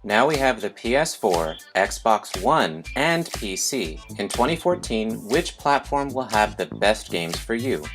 Now we have the PS4, Xbox One, and PC. In 2014, which platform will have the best games for you?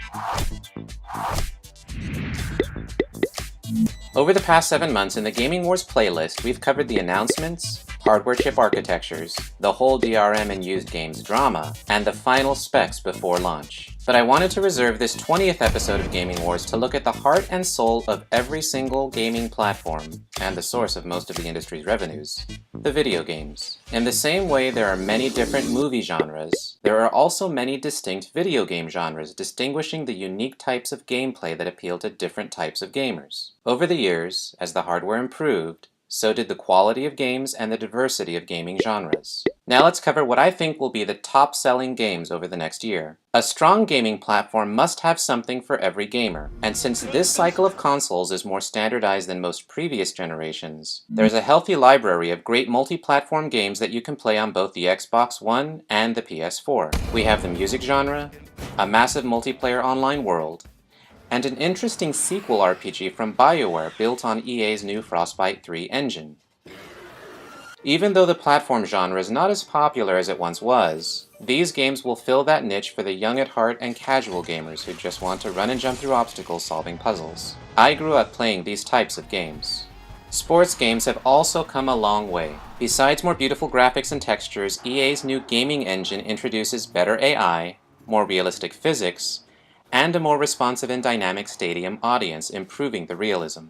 Over the past 7 months in the Gaming Wars playlist, we've covered the announcements, hardware chip architectures, the whole DRM and used games drama, and the final specs before launch. But I wanted to reserve this 20th episode of Gaming Wars to look at the heart and soul of every single gaming platform, and the source of most of the industry's revenues, the video games. In the same way there are many different movie genres, there are also many distinct video game genres distinguishing the unique types of gameplay that appeal to different types of gamers. Over the years, as the hardware improved, so did the quality of games and the diversity of gaming genres. Now let's cover what I think will be the top-selling games over the next year. A strong gaming platform must have something for every gamer, and since this cycle of consoles is more standardized than most previous generations, there's a healthy library of great multi-platform games that you can play on both the Xbox One and the PS4. We have the music genre, a massive multiplayer online world, and an interesting sequel RPG from BioWare built on EA's new Frostbite 3 engine. Even though the platform genre is not as popular as it once was, these games will fill that niche for the young at heart and casual gamers who just want to run and jump through obstacles solving puzzles. I grew up playing these types of games. Sports games have also come a long way. Besides more beautiful graphics and textures, EA's new gaming engine introduces better AI, more realistic physics, and a more responsive and dynamic stadium audience, improving the realism.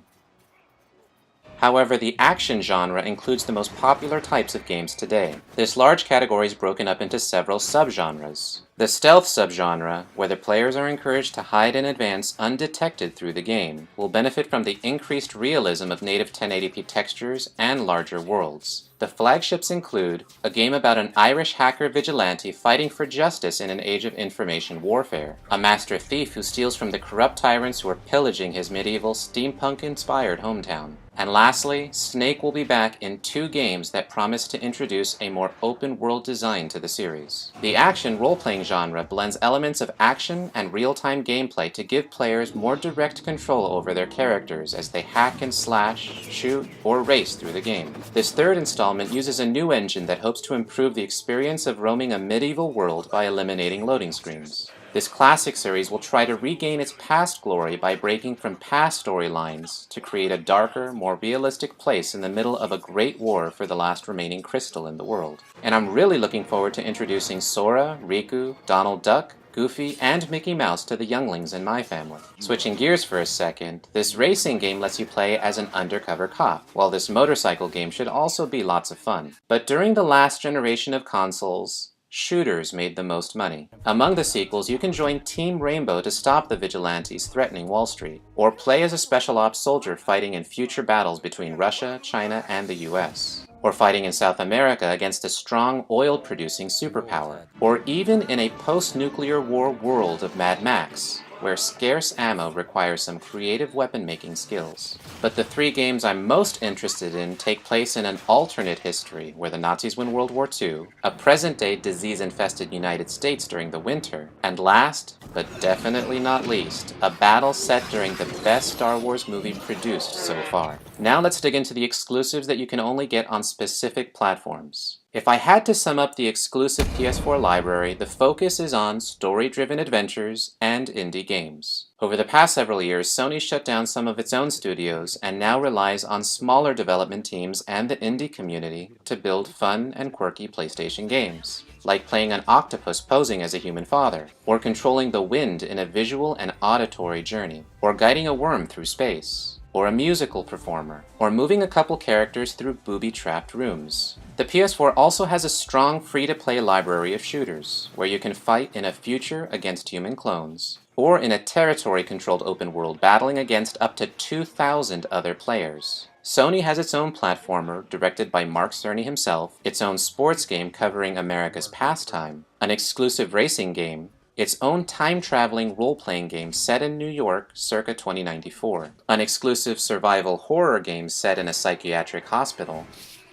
However, the action genre includes the most popular types of games today. This large category is broken up into several subgenres. The stealth subgenre, where the players are encouraged to hide and advance undetected through the game, will benefit from the increased realism of native 1080p textures and larger worlds. The flagships include a game about an Irish hacker vigilante fighting for justice in an age of information warfare, a master thief who steals from the corrupt tyrants who are pillaging his medieval steampunk-inspired hometown. And lastly, Snake will be back in 2 games that promise to introduce a more open-world design to the series. The action role-playing genre blends elements of action and real-time gameplay to give players more direct control over their characters as they hack and slash, shoot, or race through the game. This third installment uses a new engine that hopes to improve the experience of roaming a medieval world by eliminating loading screens. This classic series will try to regain its past glory by breaking from past storylines to create a darker, more realistic place in the middle of a great war for the last remaining crystal in the world. And I'm really looking forward to introducing Sora, Riku, Donald Duck, Goofy, and Mickey Mouse to the younglings in my family. Switching gears for a second, this racing game lets you play as an undercover cop, while this motorcycle game should also be lots of fun. But during the last generation of consoles, shooters made the most money. Among the sequels, you can join Team Rainbow to stop the vigilantes threatening Wall Street, or play as a special ops soldier fighting in future battles between Russia, China, and the US. Or fighting in South America against a strong oil-producing superpower. Or even in a post-nuclear war world of Mad Max, where scarce ammo requires some creative weapon-making skills. But the 3 games I'm most interested in take place in an alternate history where the Nazis win World War II, a present-day disease-infested United States during the winter, and last, but definitely not least, a battle set during the best Star Wars movie produced so far. Now let's dig into the exclusives that you can only get on specific platforms. If I had to sum up the exclusive PS4 library, the focus is on story-driven adventures and indie games. Over the past several years, Sony shut down some of its own studios and now relies on smaller development teams and the indie community to build fun and quirky PlayStation games, like playing an octopus posing as a human father, or controlling the wind in a visual and auditory journey, or guiding a worm through space, or a musical performer, or moving a couple characters through booby-trapped rooms. The PS4 also has a strong free-to-play library of shooters, where you can fight in a future against human clones, or in a territory-controlled open world battling against up to 2,000 other players. Sony has its own platformer, directed by Mark Cerny himself, its own sports game covering America's pastime, an exclusive racing game, its own time-traveling role-playing game set in New York circa 2094, an exclusive survival horror game set in a psychiatric hospital,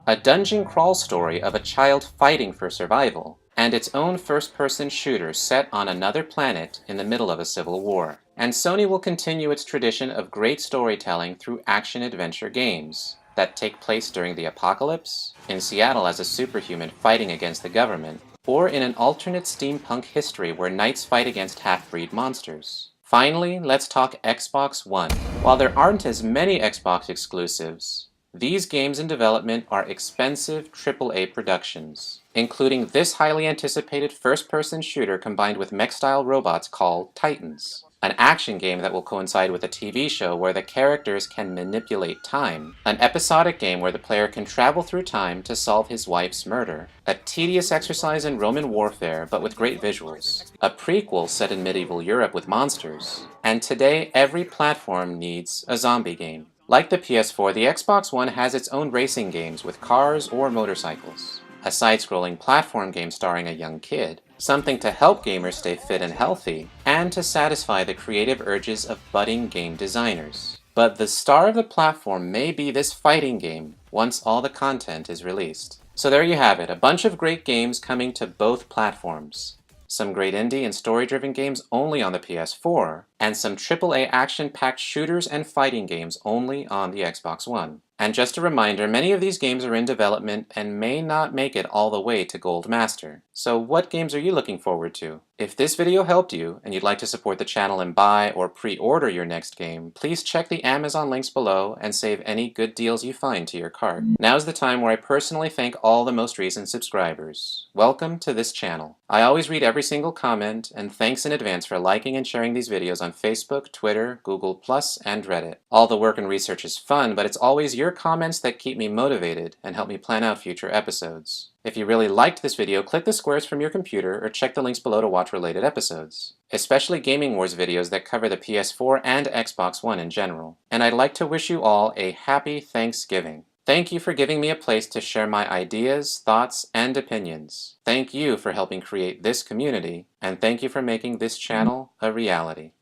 a dungeon crawl story of a child fighting for survival, and its own first-person shooter set on another planet in the middle of a civil war. And Sony will continue its tradition of great storytelling through action-adventure games, that take place during the apocalypse, in Seattle as a superhuman fighting against the government, or in an alternate steampunk history where knights fight against half-breed monsters. Finally, let's talk Xbox One. While there aren't as many Xbox exclusives, these games in development are expensive AAA productions, including this highly anticipated first-person shooter combined with mech-style robots called Titans, an action game that will coincide with a TV show where the characters can manipulate time, an episodic game where the player can travel through time to solve his wife's murder, a tedious exercise in Roman warfare but with great visuals, a prequel set in medieval Europe with monsters, and today every platform needs a zombie game. Like the PS4, the Xbox One has its own racing games with cars or motorcycles, a side-scrolling platform game starring a young kid, something to help gamers stay fit and healthy, and to satisfy the creative urges of budding game designers. But the star of the platform may be this fighting game once all the content is released. So there you have it, a bunch of great games coming to both platforms. Some great indie and story-driven games only on the PS4, and some AAA action-packed shooters and fighting games only on the Xbox One. And just a reminder, many of these games are in development and may not make it all the way to Gold Master. So what games are you looking forward to? If this video helped you, and you'd like to support the channel and buy or pre-order your next game, please check the Amazon links below and save any good deals you find to your cart. Now's the time where I personally thank all the most recent subscribers. Welcome to this channel. I always read every single comment, and thanks in advance for liking and sharing these videos on Facebook, Twitter, Google+, and Reddit. All the work and research is fun, but it's always your comments that keep me motivated and help me plan out future episodes. If you really liked this video, click the squares from your computer or check the links below to watch related episodes, especially Gaming Wars videos that cover the PS4 and Xbox One in general. And I'd like to wish you all a happy Thanksgiving. Thank you for giving me a place to share my ideas, thoughts, and opinions. Thank you for helping create this community, and thank you for making this channel a reality.